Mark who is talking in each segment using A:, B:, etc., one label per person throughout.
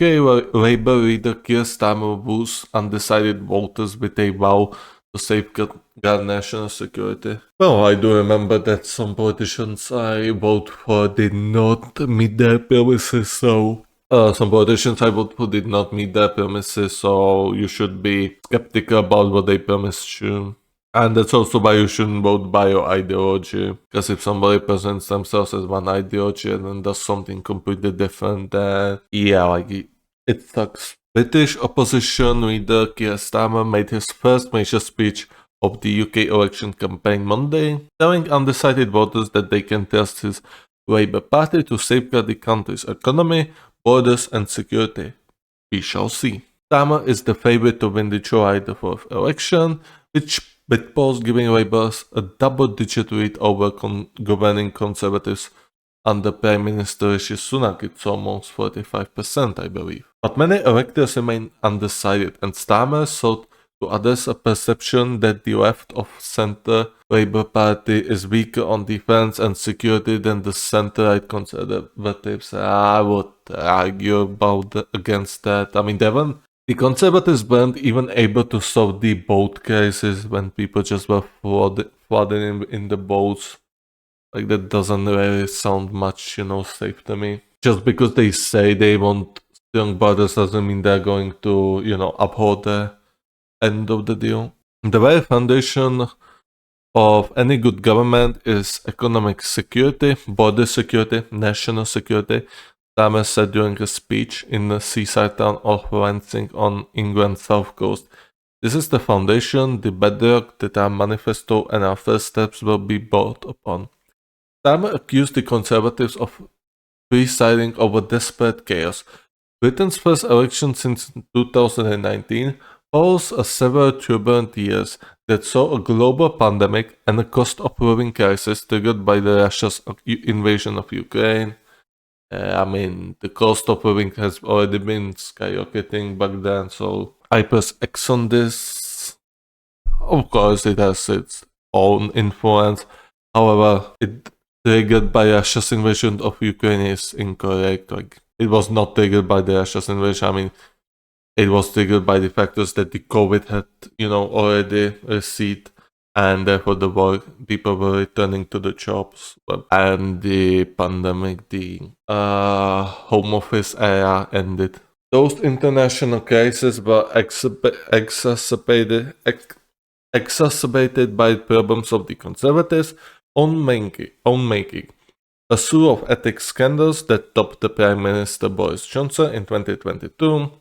A: Labour leader Keir Starmer woos undecided voters with a vow to safeguard national security. Well, I do remember that some politicians I vote for did not meet their promises, so some politicians I vote for did not meet their promises, so you should be skeptical about what they promised you. And that's also why you shouldn't vote by your ideology. Because if somebody presents themselves as one ideology and then does something completely different, then yeah, like it sucks. British opposition leader Keir Starmer made his first major speech of the UK election campaign Monday, telling undecided voters that they can trust his Labour Party to safeguard the country's economy, borders and security. We shall see. Starmer is the favourite to win the July the 4th election, with polls giving Labour a double-digit lead over governing Conservatives under Prime Minister Rishi Sunak. It's almost 45%, I believe. But many electors remain undecided, and Starmer sought to address a perception that the left-of-centre Labour Party is weaker on defence and security than the centre-right Conservatives. I would argue against that. I mean, the Conservatives weren't even able to solve the boat cases when people just were flooding in the boats. Like, that doesn't really sound much, safe to me. Just because they say they want strong borders doesn't mean they're going to, uphold the end of the deal. The very foundation of any good government is economic security, border security, national security, Starmer said during a speech in the seaside town of Lancing on England's south coast. This is the foundation, the bedrock that our manifesto and our first steps will be built upon. Starmer accused the Conservatives of presiding over desperate chaos. Britain's first election since 2019 follows a several turbulent years that saw a global pandemic and a cost of living crisis triggered by Russia's invasion of Ukraine. The cost of living has already been skyrocketing back then, so I press X on this. Of course, it has its own influence. However, it triggered by Russia's invasion of Ukraine is incorrect. Like, it was not triggered by the Russia's invasion. It was triggered by the factors that the COVID had, already receded, and therefore people were returning to the jobs, and the pandemic, the home office era ended. Those international crises were exacerbated by problems of the Conservatives' own making. A slew of ethics scandals that topped the Prime Minister Boris Johnson in 2022,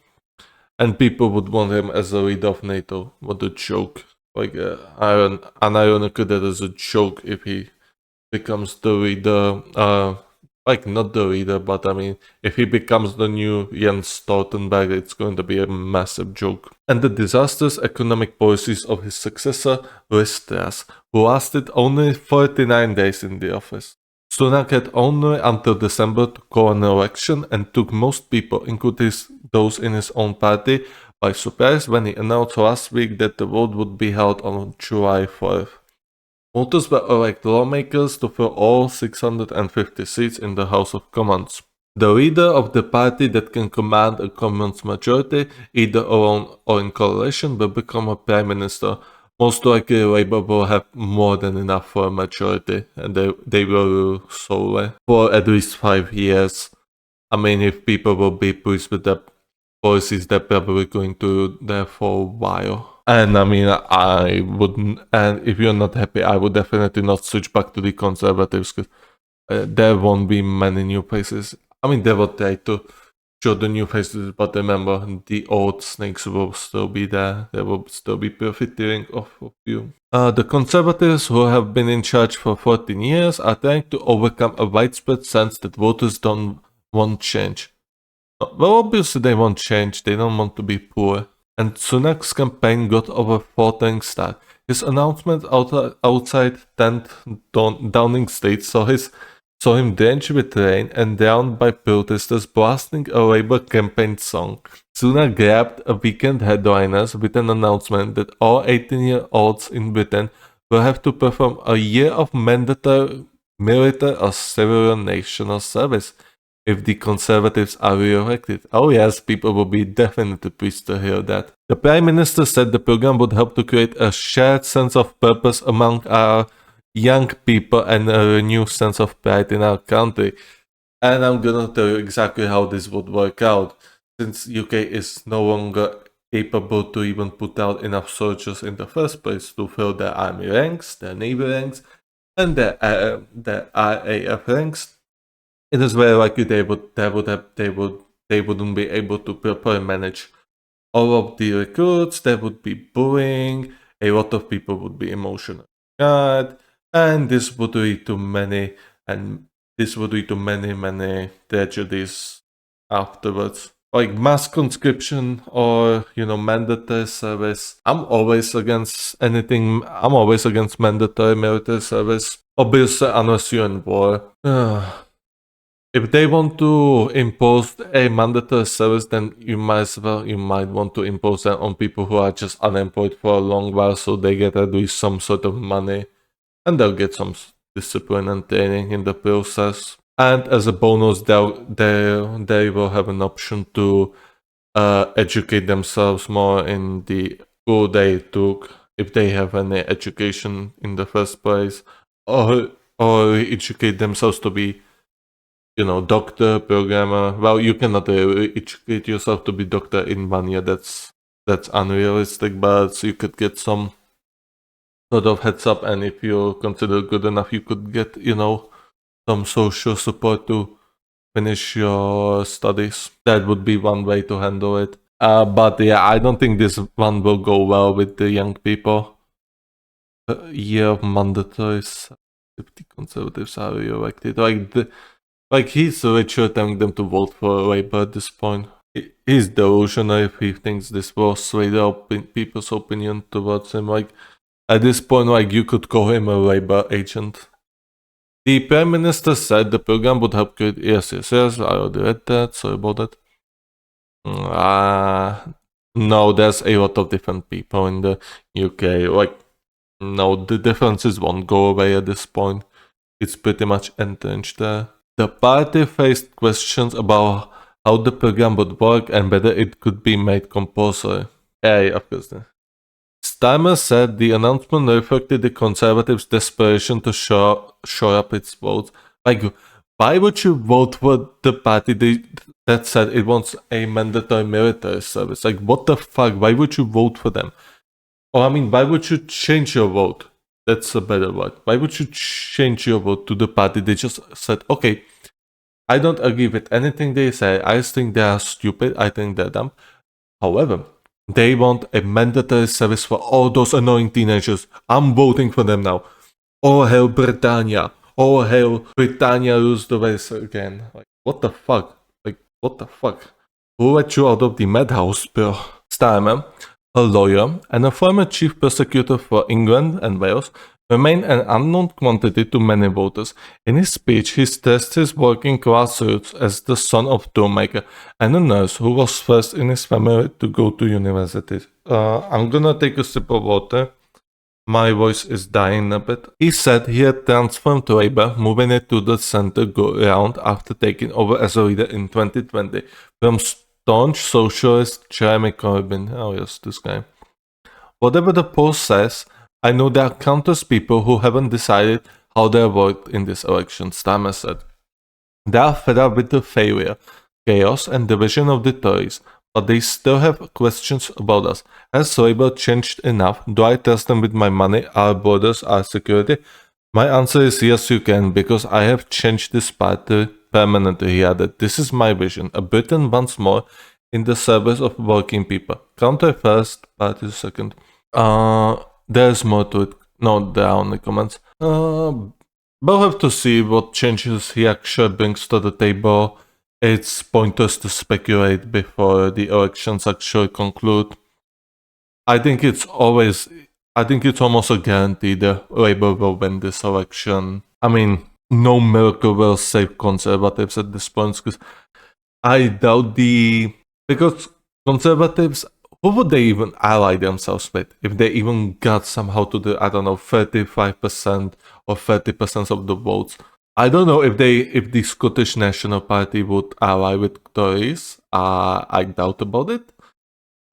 A: and people would want him as a leader of NATO. What a joke. Like, unironically, that is a joke if he becomes the leader, not the leader, but if he becomes the new Jens Stoltenberg, it's going to be a massive joke. And the disastrous economic policies of his successor, Liz Truss, who lasted only 49 days in the office. Sunak had only until December to call an election and took most people, including those in his own party, by surprise when he announced last week that the vote would be held on July 4th. Voters will elect lawmakers to fill all 650 seats in the House of Commons. The leader of the party that can command a Commons majority, either alone or in coalition, will become a Prime Minister. Most likely Labour will have more than enough for a majority, and they will rule solely for at least 5 years. If people will be pleased with the policies, they're probably going to do there for a while. And I wouldn't, and if you're not happy, I would definitely not switch back to the Conservatives, because there won't be many new faces. They will try to show the new faces, but remember, the old snakes will still be there. They will still be profiteering off of you. The Conservatives, who have been in charge for 14 years, are trying to overcome a widespread sense that voters don't want change. Well, obviously they want change, they don't want to be poor. And Sunak's campaign got off a faltering start. His announcement outside 10th Downing Street saw him drenched with rain and drowned by protesters blasting a Labour campaign song. Sunak grabbed a weekend headliners with an announcement that all 18-year-olds in Britain will have to perform a year of mandatory military or civilian national service. if the Conservatives are re-elected. Oh yes, people will be definitely pleased to hear that. The Prime Minister said the program would help to create a shared sense of purpose among our young people and a renewed sense of pride in our country. And I'm gonna tell you exactly how this would work out, since UK is no longer capable to even put out enough soldiers in the first place to fill their army ranks, their navy ranks, and their RAF ranks. It is very likely they wouldn't be able to properly manage all of the recruits. There would be bullying. A lot of people would be emotionally scarred, and this would lead to many many tragedies afterwards, like mass conscription or mandatory service. I'm always against mandatory military service, obviously, unless you're in war. If they want to impose a mandatory service, then you might want to impose that on people who are just unemployed for a long while, so they get at least some sort of money, and they'll get some discipline and training in the process. And as a bonus, they will have an option to educate themselves more in the school they took, if they have any education in the first place, or educate themselves to be doctor, programmer. Well, you cannot educate yourself to be doctor in 1 year. That's unrealistic, but you could get some sort of heads up, and if you're considered good enough, you could get, some social support to finish your studies. That would be one way to handle it. But yeah, I don't think this one will go well with the young people. A year of mandatories if the Conservatives are re-elected. He's literally telling them to vote for Labour at this point. He's delusional if he thinks this will sway the people's opinion towards him. At this point, you could call him a Labour agent. The Prime Minister said the program would help create... Yes, I already read that, sorry about that. No, there's a lot of different people in the UK. No, the differences won't go away at this point. It's pretty much entrenched there. The party faced questions about how the program would work and whether it could be made compulsory. Yeah, of course. Starmer said the announcement reflected the Conservatives' desperation to shore up its votes. Why would you vote for the party that said it wants a mandatory military service? What the fuck? Why would you vote for them? Or, why would you change your vote? That's a better word. Why would you change your vote to the party? They just said, okay, I don't agree with anything they say. I think they are stupid. I think they're dumb. However, they want a mandatory service for all those annoying teenagers. I'm voting for them now. All hail Britannia. All hail Britannia rules the waves again. What the fuck? What the fuck? Who let you out of the madhouse, bro? Starmer, a lawyer and a former chief prosecutor for England and Wales, remain an unknown quantity to many voters. In his speech, he stressed his working class roots as the son of a toolmaker and a nurse who was first in his family to go to university. I'm gonna take a sip of water. My voice is dying a bit. He said he had transformed Labour, moving it to the centre ground after taking over as a leader in 2020 from staunch socialist Jeremy Corbyn. Oh yes, this guy. Whatever the poll says, I know there are countless people who haven't decided how they'll vote in this election, Starmer said. They are fed up with the failure, chaos and division of the Tories, but they still have questions about us. Has Labour changed enough? Do I trust them with my money, our borders, our security? My answer is yes, you can, because I have changed this party permanently, he added. This is my vision, a Britain once more in the service of working people. Country first, party second. There's more to it. No, there are only comments. We'll have to see what changes he actually brings to the table. It's pointless to speculate before the elections actually conclude. I think it's almost a guarantee that Labour will win this election. No miracle will save Conservatives at this point, because I doubt because Conservatives, who would they even ally themselves with if they even got somehow to the, 35% or 30% of the votes? I don't know if the Scottish National Party would ally with Tories. I doubt about it.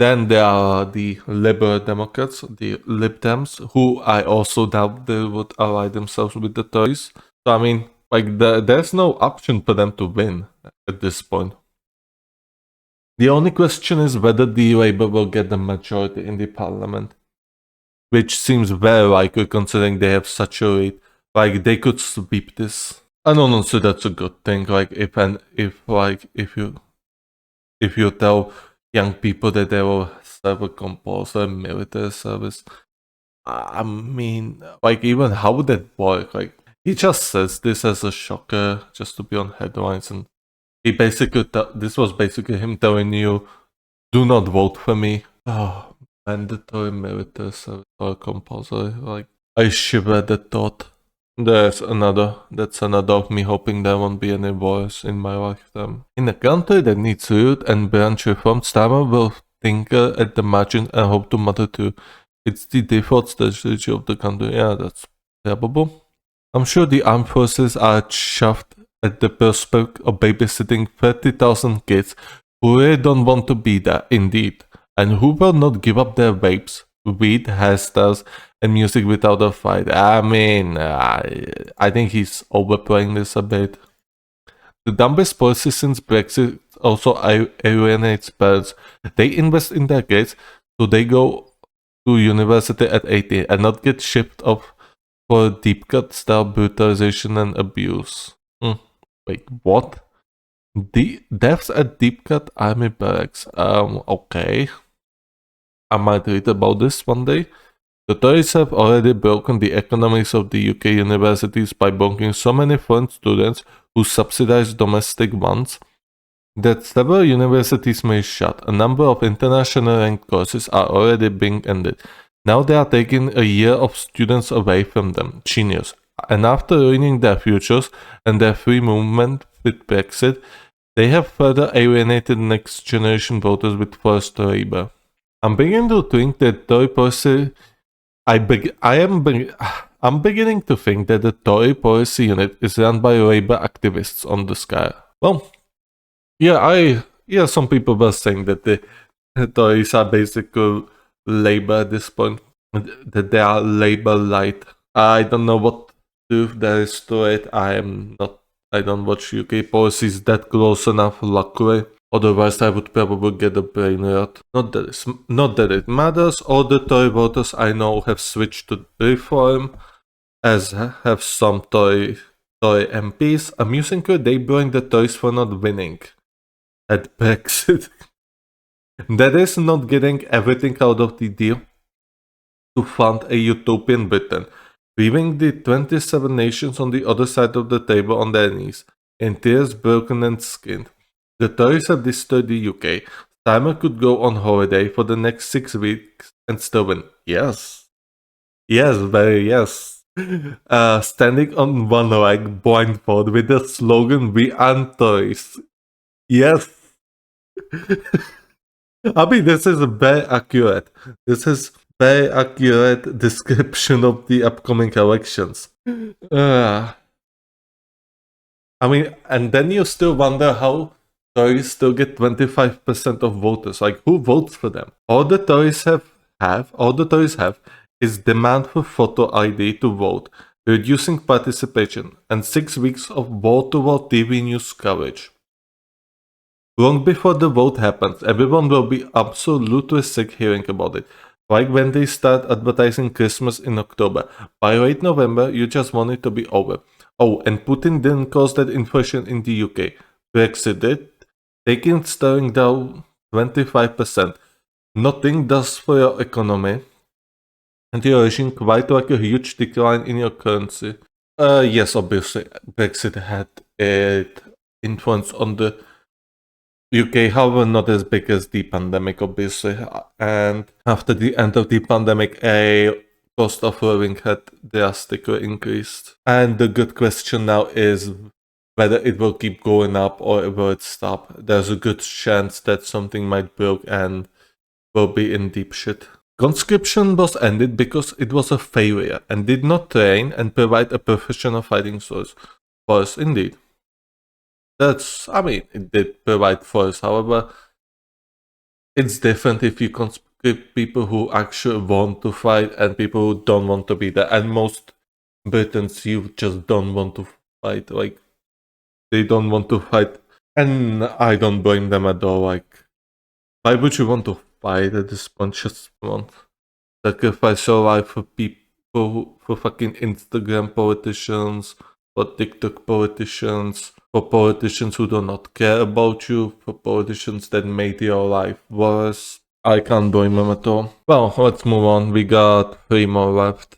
A: Then there are the Liberal Democrats, the Lib Dems, who I also doubt they would ally themselves with the Tories. So I mean, like there's no option for them to win at this point. The only question is whether the Labour will get the majority in the parliament, which seems very likely considering they have such a lead. Like they could sweep this. And honestly, that's a good thing. Like if you tell young people that they will serve a compulsory military service, I mean, like even how would that work? Like he just says this as a shocker, just to be on headlines, and he basically this was basically him telling you, "Do not vote for me." Oh, mandatory military service or compulsory. Like I shiver at the thought. That's another of me hoping there won't be any wars in my lifetime. In a country that needs root and branch reform, Starmer will tinker at the margin and hope to mutter through. It's the default strategy of the country. Yeah, that's probable. I'm sure the armed forces are chuffed at the prospect of babysitting 30,000 kids who really don't want to be there, indeed, and who will not give up their vapes, weed, hairstyles, and music without a fight. I mean, I think he's overplaying this a bit. The dumbest policy since Brexit also alienates parents. They invest in their kids, so they go to university at 18 and not get shipped off for deep cut style brutalization and abuse. Wait, what? The deaths at deep cut army barracks. Okay. I might read about this one day. The Tories have already broken the economics of the UK universities by banking so many foreign students who subsidize domestic ones that several universities may shut. A number of international ranked courses are already being ended. Now they are taking a year of students away from them. Genius. And after ruining their futures and their free movement with Brexit, they have further alienated next generation voters with forced labor. I'm beginning to think that Tory policy I'm beginning to think that the Tory policy unit is run by Labour activists on the sky. Well, some people were saying that the Tories are basically Labour at this point, that they are Labour light. I don't know what truth there is to it. I don't watch UK policies that close enough, luckily. Otherwise, I would probably get a brain rot. Not that it matters. All the Tory voters I know have switched to reform, as have some Tory MPs. Amusingly, they blame the Tories for not winning at Brexit. That is not getting everything out of the deal to fund a utopian Britain, leaving the 27 nations on the other side of the table on their knees, in tears, broken and skinned. The Tories have destroyed the UK. Starmer could go on holiday for the next 6 weeks and still win. Yes. Yes, very yes. Standing on one leg, blindfold, with the slogan, "We aren't Tories." Yes. I mean, this is very accurate. This is very accurate description of the upcoming elections. I mean, and then you still wonder how Tories still get 25% of voters. Like, who votes for them? All the Tories have is demand for photo ID to vote, reducing participation, and 6 weeks of wall-to-wall TV news coverage. Long before the vote happens, everyone will be absolutely sick hearing about it. Like when they start advertising Christmas in October. By late November, you just want it to be over. Oh, and Putin didn't cause that inflation in the UK. Brexit did, taking sterling down 25%. Nothing does for your economy, and you're reaching quite like a huge decline in your currency. Yes, obviously, Brexit had an influence on the UK, however, not as big as the pandemic, obviously. And after the end of the pandemic, a cost of living had drastically increased. And the good question now is whether it will keep going up or will it stop. There's a good chance that something might break and will be in deep shit. Conscription was ended because it was a failure and did not train and provide a professional fighting source. force, indeed. I mean, it did provide force. However, it's different if you conscript people who actually want to fight and people who don't want to be there. And most Britons, you just don't want to fight. Like, they don't want to fight. And I don't blame them at all. Like, why would you want to fight at this point? Just want sacrifice your life for people, for fucking Instagram politicians, for TikTok politicians, for politicians who do not care about you, for politicians that made your life worse. I can't blame them at all. Well, let's move on. We got 3 more left.